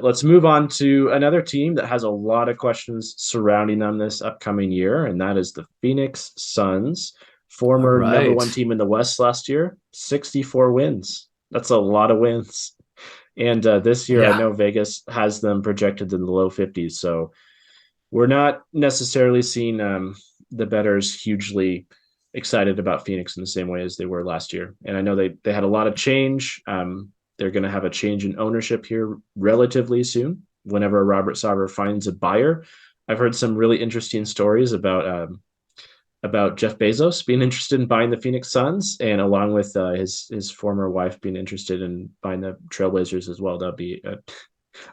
Let's move on to another team that has a lot of questions surrounding them this upcoming year, and that is the Phoenix Suns, All former number one right. team in the West last year, 64 wins. That's a lot of wins. And this year, I Yeah. know Vegas has them projected in the low 50s. So we're not necessarily seeing the bettors hugely excited about Phoenix in the same way as they were last year. And I know they had a lot of change. They're going to have a change in ownership here relatively soon. Whenever Robert Sarver finds a buyer, I've heard some really interesting stories about Jeff Bezos being interested in buying the Phoenix Suns, and along with his former wife being interested in buying the Trailblazers as well. That'd be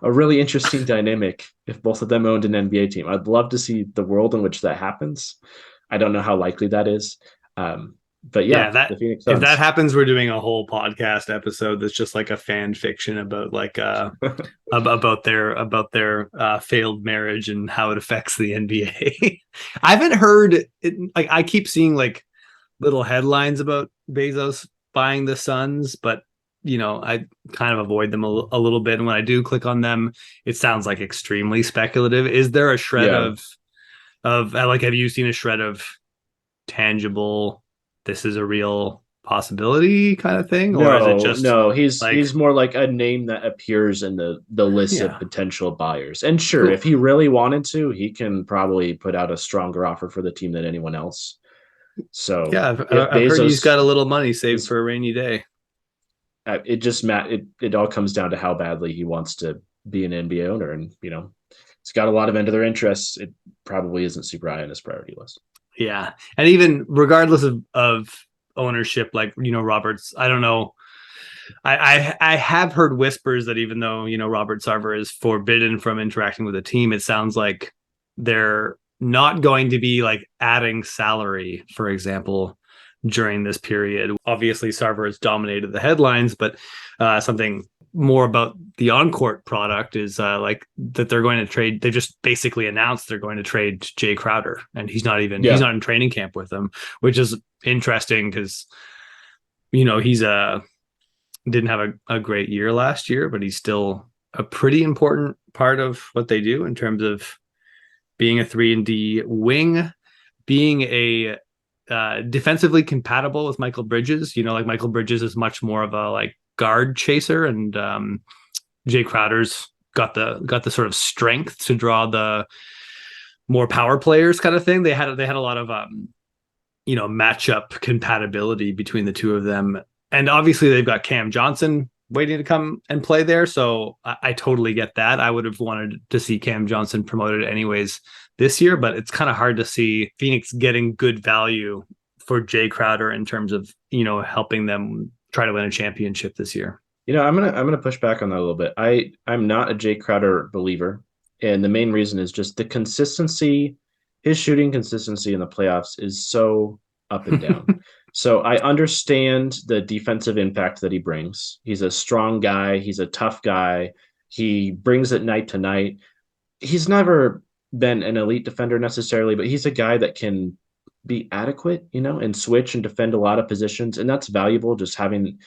a really interesting dynamic if both of them owned an NBA team. I'd love to see the world in which that happens. I don't know how likely that is. But Yeah, yeah, that the Phoenix if that Suns. happens, we're doing a whole podcast episode that's just like a fan fiction about about their failed marriage and how it affects the NBA. I haven't heard it, like I keep seeing like little headlines about Bezos buying the Suns, but I kind of avoid them a little bit. And when I do click on them, it sounds like extremely speculative. Is there a shred Yeah. of like have you seen a shred of tangible, this is a real possibility kind of thing, or is it No, just no, he's like, more like a name that appears in the list of yeah, potential buyers. And sure, if cool. he really wanted to, he can probably put out a stronger offer for the team than anyone else. So Yeah, if I've heard he's Bezos got a little money saved is for a rainy day. it just it all comes down to how badly he wants to be an NBA owner, and it's got a lot of other interests. It probably isn't super high on his priority list. Yeah, and even regardless of ownership, like Roberts, I don't know. I have heard whispers that even though Robert Sarver is forbidden from interacting with a team, it sounds like they're not going to be like adding salary, for example, during this period. Obviously, Sarver has dominated the headlines, but something more about the on-court product is like that they're going to trade. They just basically announced they're going to trade Jay Crowder, and he's Yeah, not in training camp with them, which is interesting because he's a didn't have a great year last year, but he's still a pretty important part of what they do in terms of being a 3-and-D wing, being a defensively compatible with Michael Bridges. Like Michael Bridges is much more of a like guard chaser, and Jay Crowder's got the sort of strength to draw the more power players kind of thing. They had a lot of matchup compatibility between the two of them, and obviously they've got Cam Johnson waiting to come and play there. So I totally get that. I would have wanted to see Cam Johnson promoted anyways this year, but it's kind of hard to see Phoenix getting good value for Jay Crowder in terms of helping them try to win a championship this year. I'm gonna push back on that a little bit. I'm not a Jay Crowder believer, and the main reason is just the consistency. His shooting consistency in the playoffs is so up and down. So I understand the defensive impact that he brings. He's a strong guy. He's a tough guy. He brings it night to night. He's never been an elite defender necessarily, but he's a guy that can be adequate, and switch and defend a lot of positions, and that's valuable. Just having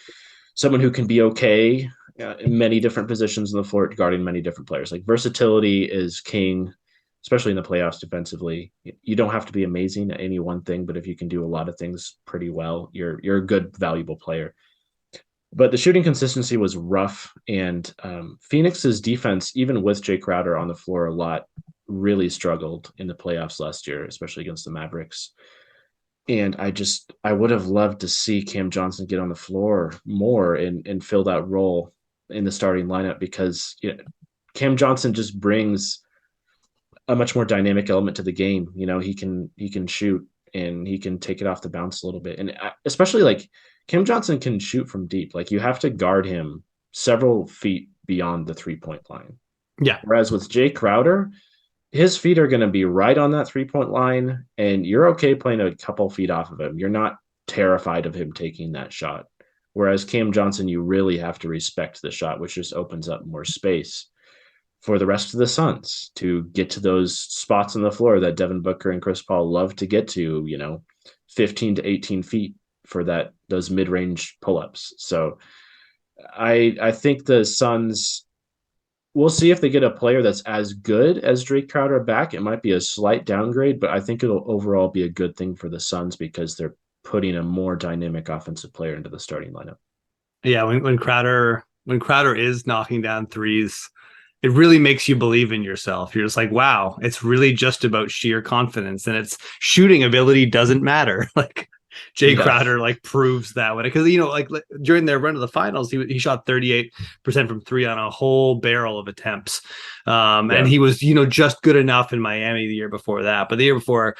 someone who can be okay in many different positions on the floor, guarding many different players. Like versatility is king, especially in the playoffs defensively. You don't have to be amazing at any one thing, but if you can do a lot of things pretty well, you're a good, valuable player. But the shooting consistency was rough, and Phoenix's defense, even with Jay Crowder on the floor a lot, really struggled in the playoffs last year, especially against the Mavericks. And I would have loved to see Cam Johnson get on the floor more and fill that role in the starting lineup, because Cam Johnson just brings a much more dynamic element to the game. He can shoot, and he can take it off the bounce a little bit. And especially like Cam Johnson can shoot from deep. Like you have to guard him several feet beyond the 3-point line. Yeah. Whereas with Jay Crowder, his feet are going to be right on that 3-point line, and you're okay playing a couple feet off of him. You're not terrified of him taking that shot. Whereas Cam Johnson, you really have to respect the shot, which just opens up more space for the rest of the Suns to get to those spots on the floor that Devin Booker and Chris Paul love to get to, 15 to 18 feet for those mid-range pull-ups. So I think the Suns we'll see if they get a player that's as good as Drake Crowder back. It might be a slight downgrade, but I think it'll overall be a good thing for the Suns because they're putting a more dynamic offensive player into the starting lineup. Yeah, when Crowder is knocking down threes, it really makes you believe in yourself. You're just like, wow, it's really just about sheer confidence, and it's shooting ability doesn't matter. Like Jay Yeah. Crowder like proves that way because like during their run to the finals, he shot 38% from three on a whole barrel of attempts, and Yeah. he was just good enough in Miami the year before that, but the year before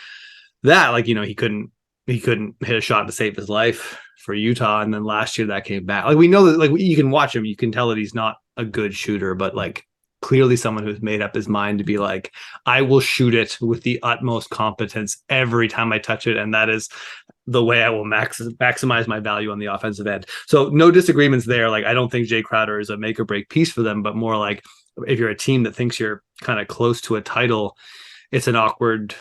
that, like he couldn't hit a shot to save his life for Utah, and then last year that came back. Like we know that, like you can watch him, you can tell that he's not a good shooter, but like clearly someone who's made up his mind to be like, I will shoot it with the utmost competence every time I touch it, and that is the way I will maximize my value on the offensive end. So no disagreements there. Like I don't think Jay Crowder is a make or break piece for them, but more like if you're a team that thinks you're kind of close to a title, it's an awkward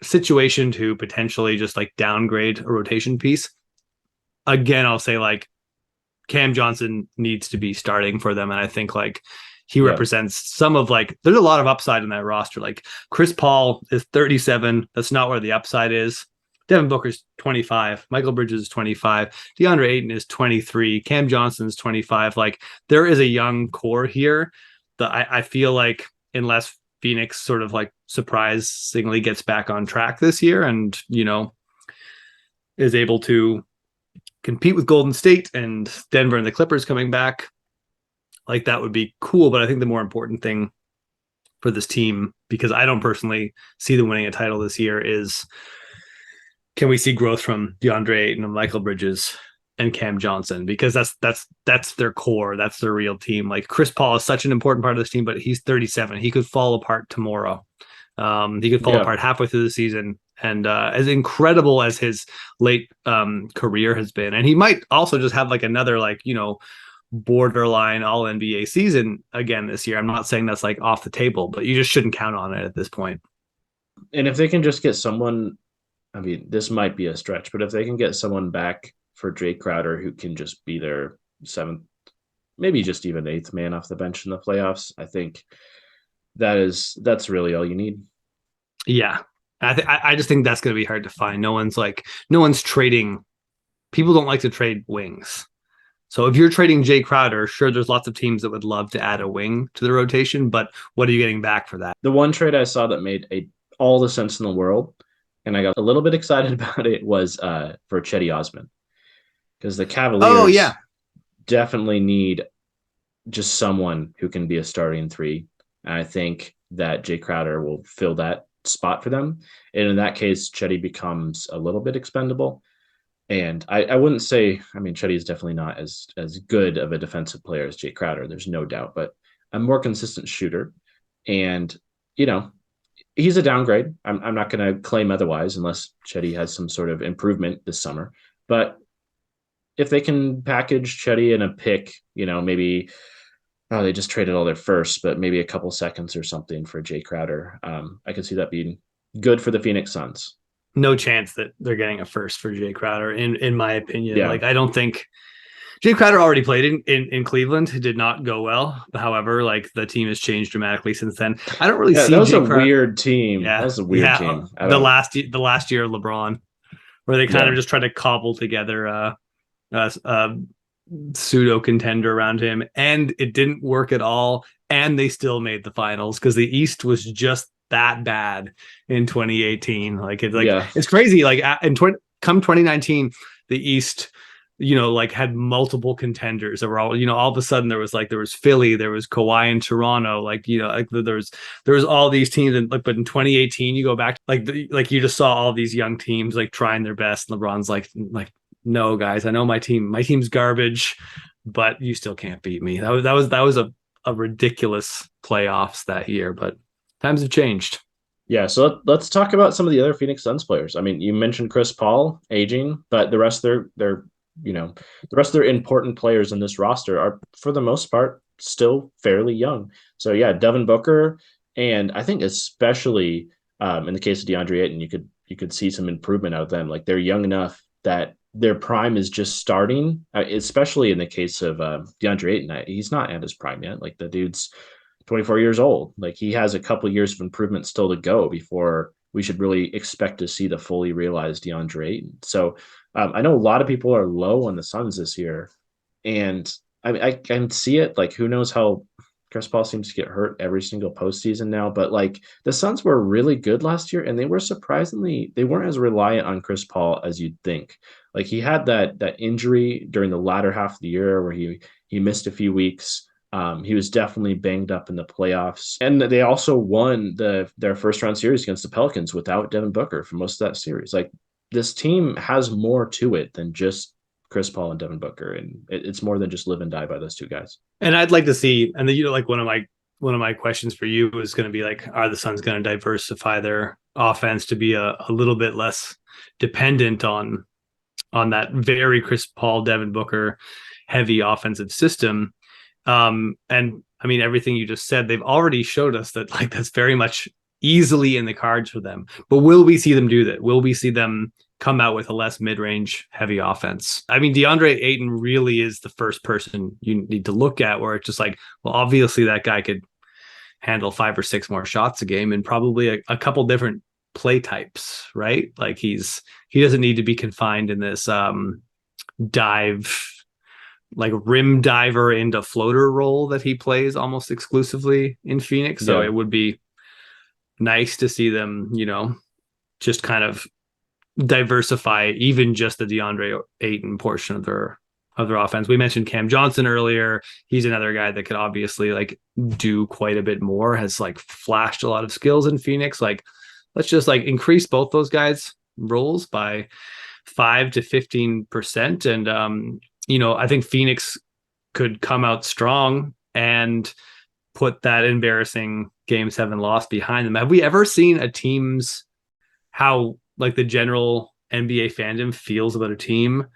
situation to potentially just like downgrade a rotation piece. Again, I'll say like Cam Johnson needs to be starting for them. And I think like he Yeah. represents some of like, there's a lot of upside in that roster. Like Chris Paul is 37. That's not where the upside is. Devin Booker's 25. Michael Bridges is 25. DeAndre Ayton is 23. Cam Johnson is 25. Like there is a young core here that I feel like unless Phoenix sort of like surprisingly gets back on track this year and, is able to compete with Golden State and Denver and the Clippers coming back, like that would be cool. But I think the more important thing for this team, because I don't personally see them winning a title this year, is can we see growth from DeAndre Ayton and Michael Bridges and Cam Johnson? Because that's their core, that's their real team. Like Chris Paul is such an important part of this team, but he's 37. He could fall apart tomorrow. He could fall Yeah. apart halfway through the season. And as incredible as his late career has been, and he might also just have like another like borderline All NBA season again this year. I'm not saying that's like off the table, but you just shouldn't count on it at this point. And if they can just get someone, I mean, this might be a stretch, but if they can get someone back for Jay Crowder who can just be their seventh, maybe just even eighth man off the bench in the playoffs, I think that's really all you need. Yeah, I just think that's going to be hard to find. No one's trading. People don't like to trade wings. So if you're trading Jay Crowder, sure, there's lots of teams that would love to add a wing to the rotation, but what are you getting back for that? The one trade I saw that made all the sense in the world, and I got a little bit excited about it, was for Chetty Osman because the Oh yeah, Cavaliers definitely need just someone who can be a starting three. And I think that Jay Crowder will fill that spot for them. And in that case, Chetty becomes a little bit expendable. And I wouldn't say, I mean, Chetty is definitely not as good of a defensive player as Jay Crowder. There's no doubt, but a more consistent shooter. And, you know, he's a downgrade. I'm not going to claim otherwise unless Chetty has some sort of improvement this summer. But if they can package Chetty in a pick, maybe they just traded all their firsts, but maybe a couple seconds or something for Jay Crowder. I could see that being good for the Phoenix Suns. no chance that they're getting a first for Jay Crowder, in my opinion. Yeah. Like I don't think Jay Crowder already played in Cleveland. It did not go well. However, like the team has changed dramatically since then. I don't really Yeah, see that was Jay a Crowder. weird team. Yeah, That was a weird yeah. team. I The don't. last year of LeBron, where they kind of Yeah. just tried to cobble together a pseudo contender around him, and it didn't work at all. And they still made the finals because the East was just that bad in 2018. Yeah. It's crazy. Like come 2019, the East, like had multiple contenders that were all of a sudden there was Philly, there was Kawhi in Toronto, there was all these teams, and like, but in 2018 you go back like you just saw all these young teams like trying their best. And LeBron's like no guys, I know my team's garbage, but you still can't beat me. That was a ridiculous playoffs that year, but times have changed. Yeah. So let's talk about some of the other Phoenix Suns players. I mean, you mentioned Chris Paul aging, but the rest of their important players in this roster are for the most part still fairly young. So yeah, Devin Booker, and I think especially in the case of DeAndre Ayton, you could see some improvement out of them. Like they're young enough that their prime is just starting, especially in the case of DeAndre Ayton. He's not at his prime yet. Like the dude's 24 years old. Like he has a couple years of improvement still to go before we should really expect to see the fully realized DeAndre Ayton. So I know a lot of people are low on the Suns this year, and I can see it. Like who knows how Chris Paul seems to get hurt every single postseason now, but like the Suns were really good last year, and they weren't as reliant on Chris Paul as you'd think. Like he had that injury during the latter half of the year where he missed a few weeks. He was definitely banged up in the playoffs, and they also won their first round series against the Pelicans without Devin Booker for most of that series. Like this team has more to it than just Chris Paul and Devin Booker, and it's more than just live and die by those two guys. And I'd like to see, and then like one of my questions for you is going to be like, are the Suns going to diversify their offense to be a little bit less dependent on that very Chris Paul, Devin Booker heavy offensive system? And I mean, everything you just said, they've already showed us that like that's very much easily in the cards for them. But will we see them do that? Will we see them come out with a less mid-range heavy offense? I mean, DeAndre Ayton really is the first person you need to look at where it's just like, well, obviously that guy could handle 5 or 6 more shots a game and probably a couple different play types, right? Like he doesn't need to be confined in this dive, like rim diver into floater role that he plays almost exclusively in Phoenix. So Yeah. it would be nice to see them, just kind of diversify even just the DeAndre Ayton portion of their offense. We mentioned Cam Johnson earlier. He's another guy that could obviously like do quite a bit more, has like flashed a lot of skills in Phoenix. Like let's just like increase both those guys' roles by 5 to 15%. And I think Phoenix could come out strong and put that embarrassing Game 7 loss behind them. Have we ever seen a team's how like the general NBA fandom feels about a team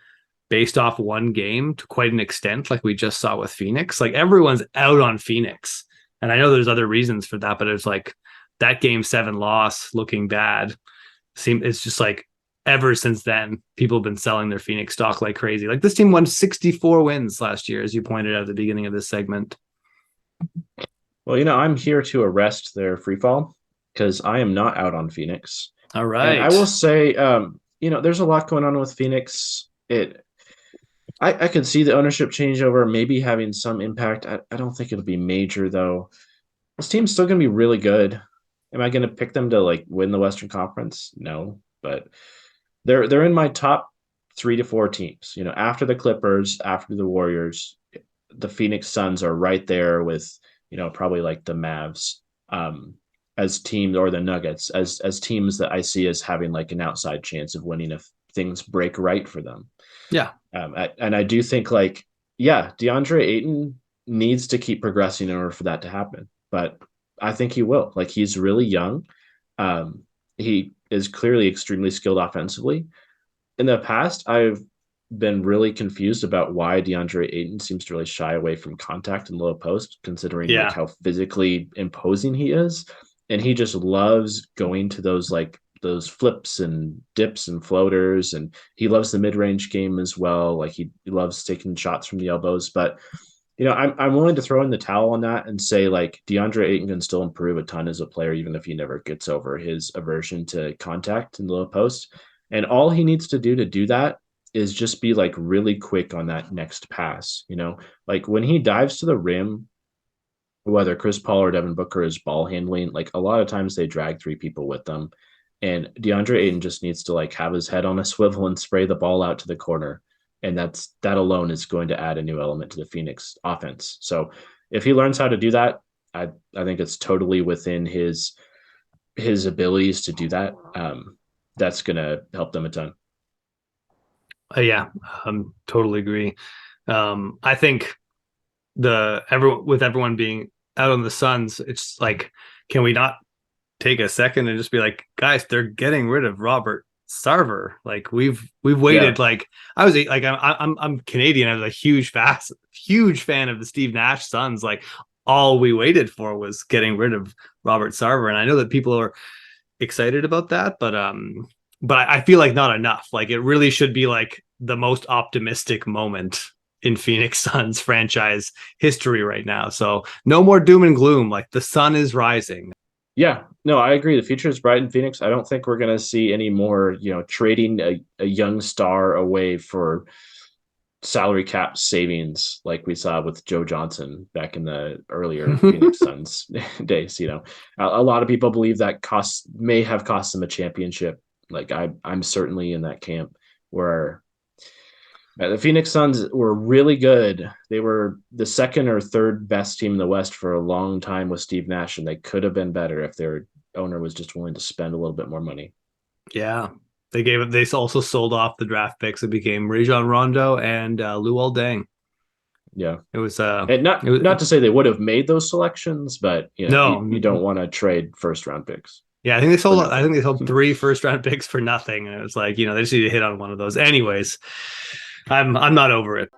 based off one game to quite an extent, like we just saw with Phoenix? Like everyone's out on Phoenix. And I know there's other reasons for that, but it's like that Game 7 loss looking bad. It's just like ever since then, people have been selling their Phoenix stock like crazy. Like this team won 64 wins last year, as you pointed out at the beginning of this segment. Well, I'm here to arrest their free fall because I am not out on Phoenix. All And I right. will say, there's a lot going on with Phoenix. I could see the ownership changeover maybe having some impact. I don't think it'll be major though. This team's still going to be really good. Am I going to pick them to like win the Western Conference? No, but they're in my top 3 to 4 teams. After the Clippers, after the Warriors, the Phoenix Suns are right there with probably like the Mavs as teams, or the Nuggets as teams that I see as having like an outside chance of winning if things break right for them. Yeah. And I do think like, yeah, DeAndre Ayton needs to keep progressing in order for that to happen. But I think he will. Like he's really young. He is clearly extremely skilled offensively. In the past, I've been really confused about why DeAndre Ayton seems to really shy away from contact in low post, considering like Yeah. how physically imposing he is. And he just loves going to those flips and dips and floaters, and he loves the mid-range game as well. Like he loves taking shots from the elbows. But I'm willing to throw in the towel on that and say like DeAndre Ayton can still improve a ton as a player, even if he never gets over his aversion to contact in the low post. And all he needs to do that is just be like really quick on that next pass. Like when he dives to the rim, whether Chris Paul or Devin Booker is ball handling, like a lot of times they drag 3 people with them. And DeAndre Ayton just needs to like have his head on a swivel and spray the ball out to the corner. And that alone is going to add a new element to the Phoenix offense. So if he learns how to do that, I think it's totally within his abilities to do that. That's going to help them a ton. Yeah, totally agree. I think everyone being out on the Suns, it's like, can we not take a second and just be like, guys, they're getting rid of Robert Sarver. Like we've waited. Yeah. Like I was like, I'm Canadian. I was a huge fan of the Steve Nash Suns. Like all we waited for was getting rid of Robert Sarver, and I know that people are excited about that, but I feel like not enough. Like it really should be like the most optimistic moment in Phoenix Suns franchise history right now. So no more doom and gloom. Like the sun is rising. Yeah, no, I agree. The future is bright in Phoenix. I don't think we're going to see any more, trading a young star away for salary cap savings like we saw with Joe Johnson back in the earlier Phoenix Suns days. A lot of people believe that may have cost them a championship. Like I'm certainly in that camp where the Phoenix Suns were really good. They were the second or third best team in the West for a long time with Steve Nash, and they could have been better if their owner was just willing to spend a little bit more money. Yeah. They also sold off the draft picks. It became Rajon Rondo and Luol Deng. Yeah. It was And it not was to say they would have made those selections, but you no. don't want to trade first round picks Yeah, for I think nothing. they sold 3 first round picks for nothing. And it was like, they just need to hit on one of those. Anyways, I'm not over it.